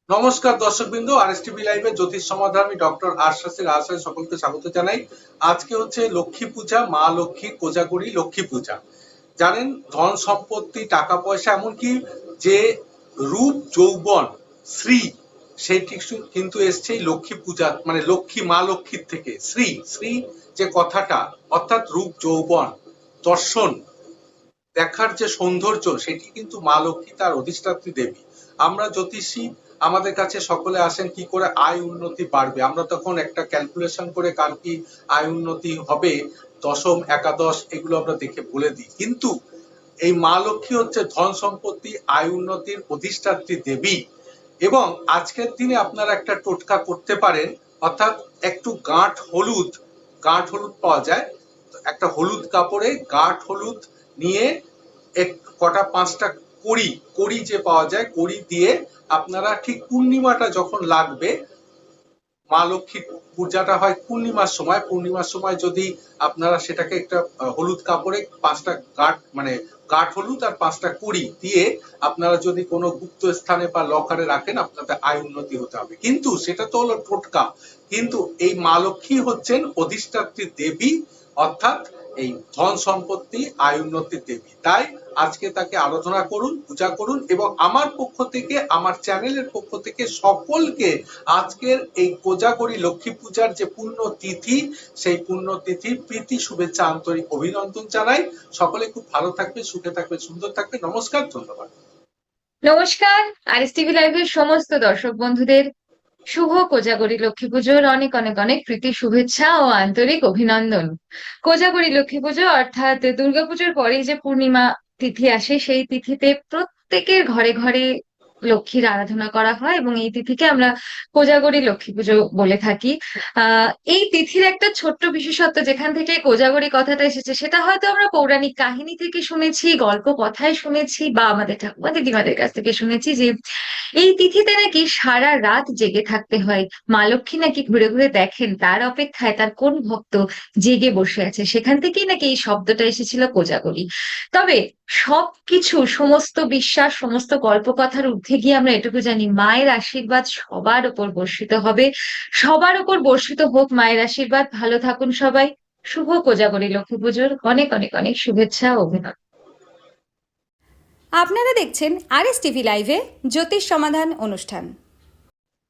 নমস্কার দর্শকবৃন্দ, আরএসটিভি লাইভে জ্যোতিষ সমাধান আমি ডক্টর আশ্বাসের আশায় সকলকে স্বাগত জানাই। আজকে হচ্ছে লক্ষ্মী পূজা, মা লক্ষ্মীর কোজাগরি লক্ষ্মী পূজা। জানেন, ধন সম্পত্তি, টাকা পয়সা, এমনকি যে রূপ যৌবন শ্রী, সেইটি কিন্তু এসছে লক্ষ্মী পূজা মানে লক্ষ্মী, মা লক্ষ্মীর থেকে। শ্রী শ্রী যে কথাটা, অর্থাৎ রূপ যৌবন দর্শন দেখার যে সৌন্দর্য, সেটি কিন্তু মা লক্ষ্মী, তার অধিষ্ঠাত্রী দেবী। আমরা জ্যোতিষী, আমাদের কাছে সকলে আসেন কি করে আয় উন্নতি বাড়বে, আমরা তখন একটা ক্যালকুলেশন করে কার কি আয় উন্নতি হবে, দশম একাদশ এগুলো আমরা দেখে বলে দিই। কিন্তু এই মা লক্ষ্মী হচ্ছে ধন সম্পত্তি, আয় উন্নতির অধিষ্ঠাত্রী দেবী। এবং আজকের দিনে আপনারা একটা টোটকা করতে পারেন, অর্থাৎ একটু গাঁট হলুদ পাওয়া যায়, একটা হলুদ কাপড়ে গাঁট হলুদ নিয়ে কটা পাঁচটা কড়ি যে পাওয়া যায়, কড়ি দিয়ে আপনারা ঠিক পূর্ণিমাটা যখন লাগবে, মা লক্ষ্মীর পূজাটা হয় পূর্ণিমার সময় যদি আপনারা সেটাকে একটা হলুদ কাপড়ে পাঁচটা গাঁট হলুদ আর পাঁচটা কড়ি দিয়ে আপনারা যদি কোনো গুপ্ত স্থানে বা লকারে রাখেন, আপনাদের আয় উন্নতি হতে হবে। কিন্তু সেটা তো হলো টোটকা, কিন্তু এই মা লক্ষ্মী হচ্ছেন অধিষ্ঠাত্রী দেবী, অর্থাৎ এই ধন সম্পত্তি, আয় উন্নতির দেবী। তাই আজকে তাকে আরাধনা করুন, পূজা করুন। এবং আমার পক্ষ থেকে, আমার চ্যানেলের পক্ষ থেকে সকলকে আজকের এই কোজাগরি লক্ষ্মী পূজার যে পুণ্য তিথি, সেই পুণ্য তিথির প্রীতি শুভেচ্ছা, আন্তরিক অভিনন্দন জানাই। সকলে খুব ভালো থাকবে, সুখে থাকবে, সুন্দর থাকবে। নমস্কার, ধন্যবাদ। নমস্কার। আরএসটিভি লাইভের সমস্ত দর্শক বন্ধুদের শুভ কোজাগরি লক্ষ্মী পুজোর অনেক অনেক অনেক প্রীতি শুভেচ্ছা ও আন্তরিক অভিনন্দন। কোজাগরি লক্ষ্মী পুজো অর্থাৎ দুর্গাপুজোর পরেই যে পূর্ণিমা তিথি আসে, সেই তিথিতে প্রত্যেকের ঘরে ঘরে লক্ষ্মীর আরাধনা করা হয় এবং এই তিথিকে আমরা কোজাগরি লক্ষ্মী পুজো বলে থাকি। এই তিথির একটা ছোট্ট বিশেষত্ব যেখান থেকে কোজাগরি কথাটা এসেছে, সেটা হয়তো আমরা পৌরাণিক কাহিনী থেকে শুনেছি, গল্প কথায় শুনেছি, বা আমাদের ঠাকুমা দিদিমাদের কাছ থেকে শুনেছি যে এই তিথিতে নাকি সারা রাত জেগে থাকতে হয়। মা লক্ষ্মী নাকি ঘুরে ঘুরে দেখেন তার অপেক্ষায় তার কোন ভক্ত জেগে বসে আছে, সেখান থেকেই নাকি এই শব্দটা এসেছিল কোজাগরি। তবে সবকিছু, সমস্ত বিশ্বাস, সমস্ত গল্পকথার ঊর্ধ্বে গিয়ে আমরা এটুকু জানি, মায়ের আশীর্বাদ সবার উপর বর্ষিত হবে, সবার উপর বর্ষিত হোক মায়ের আশীর্বাদ। ভালো থাকুন সবাই। শুভ কোজাগরি লক্ষ্মী পুজোর অনেক অনেক অনেক শুভেচ্ছা ও অভিনন্দন। আপনারা দেখছেন আরএসটিভি লাইভে জ্যোতিষ সমাধান অনুষ্ঠান।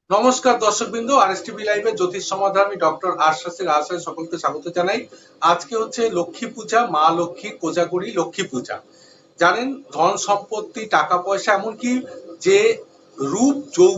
নমস্কার দর্শকবৃন্দ, আরএসটিভি লাইভে জ্যোতিষ সমাধান আমি ডক্টর আশ্বাসের আশায় সকলকে স্বাগত জানাই। আজকে হচ্ছে লক্ষ্মী পূজা, মা লক্ষ্মীর কোজাগরি লক্ষ্মী পূজা। জানেন, ধন সম্পত্তি, টাকা পয়সা, এমনকি যে রূপ যৌবন